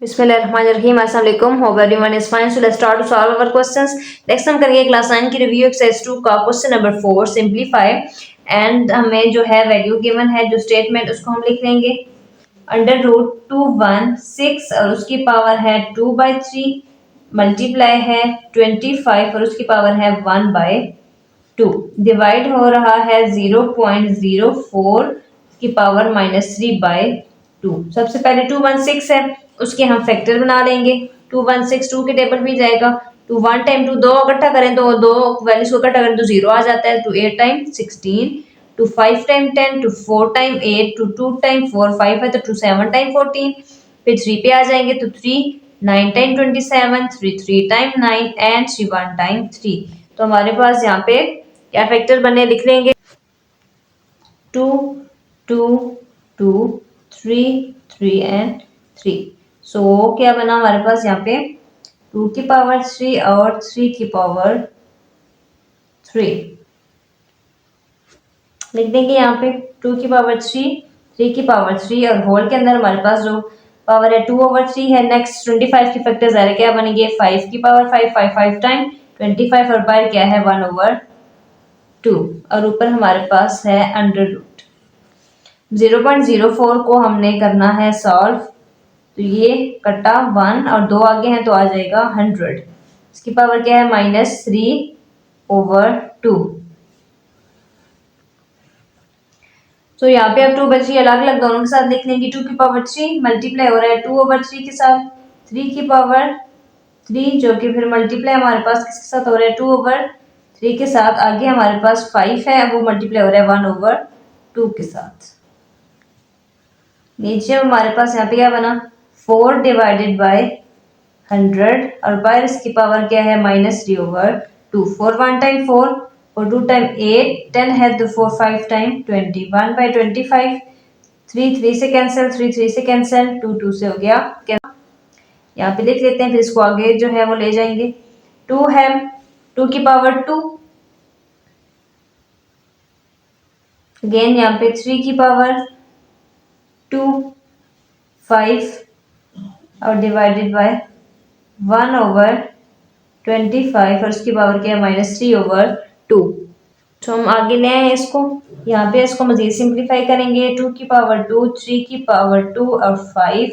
बिस्मिल्लाहिर्रहमानिर्रहीम अस्सलाम वालेकुम। Hope everyone is fine. So let's start to solve our questions. Next हम करेंगे क्लास 9 की रिव्यू एक्सरसाइज 2 का क्वेश्चन नंबर 4 सिंपलीफाई। एंड हमें जो है वैल्यू गिवन है, जो स्टेटमेंट उसको हम लिख लेंगे अंडर रूट 2 1 6 और उसकी पावर है 2/3 मल्टीप्लाई है 25 और उसकी पावर है 1/2 डिवाइड हो रहा है 0.04 की पावर -3/2। सबसे पहले 216 है, उसके हम फैक्टर बना लेंगे। 216 2 के टेबल भी जाएगा। 2 1 टाइम 2 दो इकट्ठा करें तो दो वैल्यूज को इकट्ठा करें तो 0 आ जाता है। 2 8 टाइम 16, 2 5 टाइम 10, 2 4 टाइम 8, 2 2 टाइम 4 5 है तो 2 7 टाइम 14। फिर 3 पे आ जाएंगे तो 3 9 टाइम 27, 3 3 टाइम 9 एंड 3 1 टाइम 3। तो हमारे पास यहाँ पे क्या फैक्टर बने लिख लेंगे 2 2 2 3 3 एंड 3। सो क्या बना हमारे पास यहाँ पे 2 की पावर 3 और 3 की पावर 3 लिख देंगे यहाँ पे 2 की पावर 3 3 की पावर 3 और होल के अंदर हमारे पास जो पावर है 2/3 है। नेक्स्ट 25 की फैक्टर ज़रा क्या बनेंगे 5 की पावर 5 5 5 टाइम 25 और बाहर क्या है 1/2 और ऊपर हमारे पास है अंडर रूट 0.04 को हमने करना है सॉल्व। तो ये कटा 1 और 2 आगे हैं तो आ जाएगा 100। इसकी पावर क्या है -3/2। तो यहाँ पे अब 2/3 अलग अलग दोनों के साथ लिख लेंगे। 2 की पावर 3 मल्टीप्लाई हो रहा है 2/3 के साथ। 3 की पावर 3 जो कि फिर मल्टीप्लाई हमारे पास किसके साथ हो रहा है 2/3 के साथ। आगे हमारे पास 5 है, वो मल्टीप्लाई हो रहा है 1/2 के साथ। नीचे हमारे पास यहाँ पे क्या बना 4 डिवाइडेड बाय 100 और बाहर इसकी पावर क्या है -3/2। 4 1 टाइम 4 और 2 टाइम 8 10 है तो 4 5 टाइम 20 1/25। 3 3 से कैंसिल 3 3 से कैंसिल 2 2 से हो गया। यहाँ पे लिख लेते हैं, फिर इसको आगे जो है वो ले जाएंगे। 2 है 2 की पावर 2 अगेन यहाँ पे 3 की पावर 2 5 और डिवाइडेड बाय 1/25 और उसकी पावर क्या है -3/2। तो हम आगे ले आए इसको, यहाँ पे इसको मजीद सिंप्लीफाई करेंगे। 2 की पावर 2 3 की पावर 2 और 5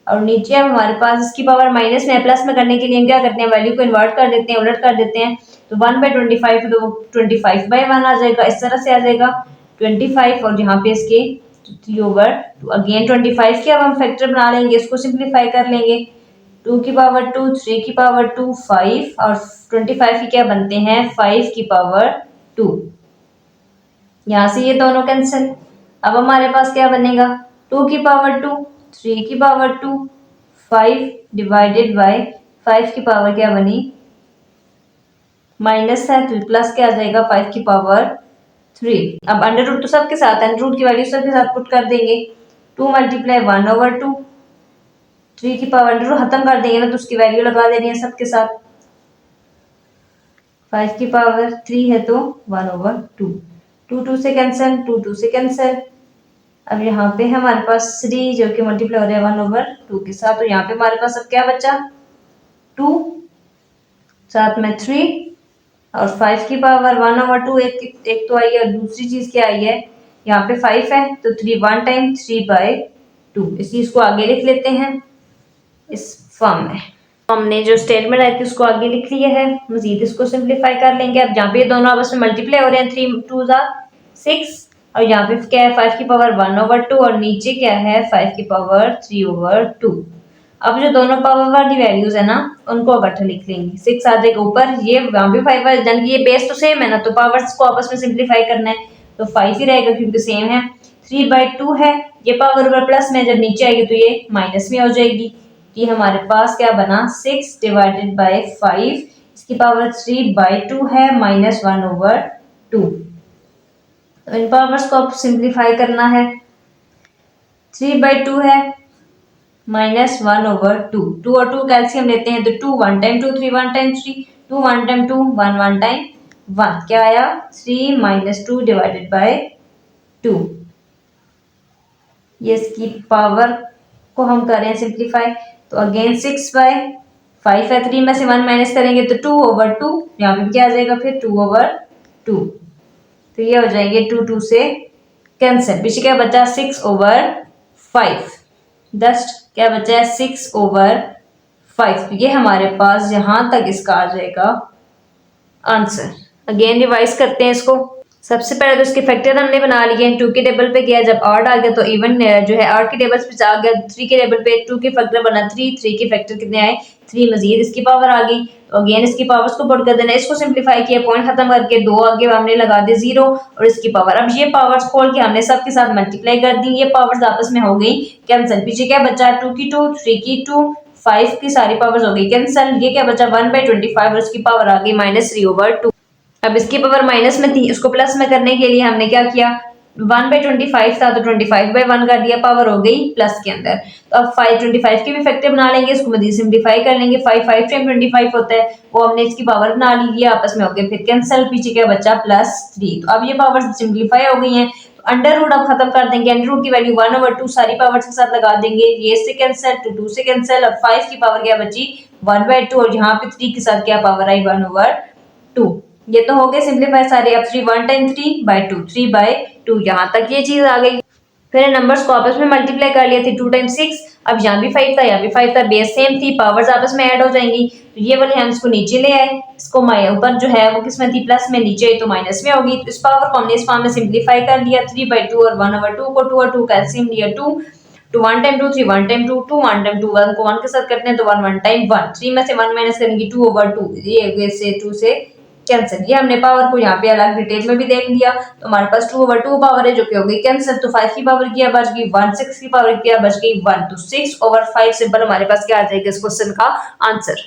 और नीचे अब हमारे पास इसकी पावर माइनस में प्लस में करने के लिए हम क्या करते हैं वैल्यू को इन्वर्ट कर देते हैं, उलट कर देते हैं। तो 1/25 तो 25/1 आ जाएगा, इस तरह से आ जाएगा 25 और यहाँ पे इसके 3/2 अगेन 25 के अब हम फैक्टर बना लेंगे, इसको सिंप्लीफाई कर लेंगे। 2 की पावर 2 3 की पावर 2 5 और 25 की क्या बनते हैं 5 की पावर 2। यहाँ से ये दोनों कैंसिल। अब हमारे पास क्या बनेगा 2 की पावर 2 3 की पावर 2 5 डिवाइडेड बाय 5 की पावर क्या बनी माइनस है तो प्लस क्या आ जाएगा 5 की पावर 3। अब अंडर रूट तो सबके साथ है, अंडर रूट की वैल्यू सबके साथ पुट कर देंगे। 2 मल्टीप्लाई 1/2 3 की पावर अंडर रूट खत्म कर देंगे ना तो उसकी वैल्यू लगा देनी है सबके साथ। 5 की पावर 3 है तो 1/2 2 2 से कैंसिल 2 2 से कैंसिल। अब यहाँ पे हमारे पास 3 जो कि मल्टीप्लाई हो रहा है 1/2 के साथ। तो यहाँ पे हमारे पास अब क्या बचा 2 साथ में 3 और 5 की पावर 1/2 एक तो आई है और दूसरी चीज क्या आई है यहाँ पे 5 है तो 3 1 टाइम 3/2। इस चीज को आगे लिख लेते हैं इस फॉर्म में। हमने जो स्टेटमेंट आई थी उसको आगे लिख लिया है, मजीद इसको सिंप्लीफाई कर लेंगे। अब जहाँ पे दोनों आपस में मल्टीप्लाई हो रहे हैं 3 2 6 और यहाँ पे क्या है 5 की पावर 1/2 और नीचे क्या है 5 की पावर 3/2। अब जो दोनों पावर वाली वैल्यूज है ना उनको इकट्ठा लिख लेंगे। 6 आ जाएगा ऊपर, ये यहाँ पे 5 है यानी कि ये बेस तो सेम है ना, तो पावर्स को आपस में सिंप्लीफाई करना है तो 5 ही रहेगा क्योंकि सेम है। 3/2 है, ये पावर ऊपर प्लस में जब नीचे आएगी तो ये माइनस में हो जाएगी। ये हमारे पास क्या बना 6 डिवाइडेड बाय 5 इसकी पावर 3/2 है -1/2। तो इन पावर्स को अब सिंप्लीफाई करना है। 3/2 है -1/2। 2 और 2 कैल्सियम लेते हैं तो 2 1 टाइम 2 3 1 टाइम 3 2 1 टाइम 2 1 1 टाइम 1 क्या आया 3 -2 डिवाइडेड बाय 2। ये इसकी पावर को हम करें सिंप्लीफाई तो अगेन 6/5 है, 3 में से 1 माइनस करेंगे तो 2/2, यहाँ पे क्या आ जाएगा फिर 2/2, तो ये हो जाएंगे 2 से कैंसिल, पीछे क्या बचा 6/5, जस्ट क्या बचा है 6/5, ये हमारे पास यहां तक इसका आ जाएगा आंसर। अगेन रिवाइज करते हैं इसको। सबसे पहले तो इसके फैक्टर हमने बना लिए हैं, 2 के टेबल पे गया, जब 8 आ गया तो इवन जो है 8 के टेबल पे आ गया, 3 के टेबल पे 2 के फैक्टर बना 3 के फैक्टर कितने आए 3, मजीद इसकी पावर आ गई, तो अगेन इसकी पावर्स को पुट कर देना, इसको सिंप्लीफाई किया, पॉइंट खत्म करके 2 आगे हमने लगा दिए 0 और इसकी पावर, अब ये पावर्स खोल के हमने सबके साथ मल्टीप्लाई कर दी, ये पावर्स आपस में हो गई कैंसिल, पीछे क्या बचा 2 की 2, 3 की 2, 5 की सारी पावर्स हो गई कैंसिल, ये क्या बचा 1/25 और इसकी पावर आ गई -3/2। अब इसकी पावर माइनस में थी, उसको प्लस में करने के लिए हमने क्या किया, 1/25 था तो 25/1 कर दिया, पावर हो गई प्लस के अंदर। तो अब 5/25 के भी फैक्टर बना लेंगे, इसको मजीद सिंप्लीफाई कर लेंगे, 5 5 टाइम 25 होता है, वो हमने इसकी पावर बना ली, ये आपस में हो गए फिर कैंसिल, पीछे क्या बचा +3, तो अब ये पावर सिंप्लीफाई हो गई हैं, तो अंडर रूट अब खत्म कर देंगे, अंडर रूट की वैल्यू 1/2 सारी पावर के साथ लगा देंगे, ये से कैंसिल, 2 से कैंसिल, अब 5 की पावर क्या बची 1/2 और यहाँ पे 3 के साथ क्या पावर आई 1/2, ये तो हो गए सिंप्लीफाई सारे। अब 3 1 टाइम 3/2, 3/2 यहाँ तक ये चीज आ गई, फिर नंबर्स को आपस में मल्टीप्लाई कर लिया थी, 2 टाइम 6, अब यहाँ भी 5 था यहाँ भी 5 था, बेस सेम थी, पावर्स आपस में ऐड हो जाएंगी, तो ये वाले हम इसको नीचे ले आए, इसको ऊपर जो है वो किस में थी प्लस में, नीचे तो माइनस में होगी, तो इस पावर को हमने इस फॉर्म में सिंप्लीफाई कर लिया, 3/2 और 1/2 को 2 और 2 कैल्सियम लिया 2, 2 1 टाइम 2 3 1 टाइम 2 2 1 टाइम 2 1 को 1 के साथ करते हैं तो 1 1 टाइम 1, 3 में से 1 माइनस करेंगे 2/2, ये से 2 से कैंसिल, ये हमने पावर को यहाँ पे अलग डिटेल में भी देख लिया, तो हमारे पास 2/2 पावर है जो कि हो गई कैंसिल, तो 5 की पावर क्या बच गई 1, 6 की पावर क्या बच गई 1, तो 6/5 सिंपल हमारे पास क्या आ जाएगा इस क्वेश्चन का आंसर।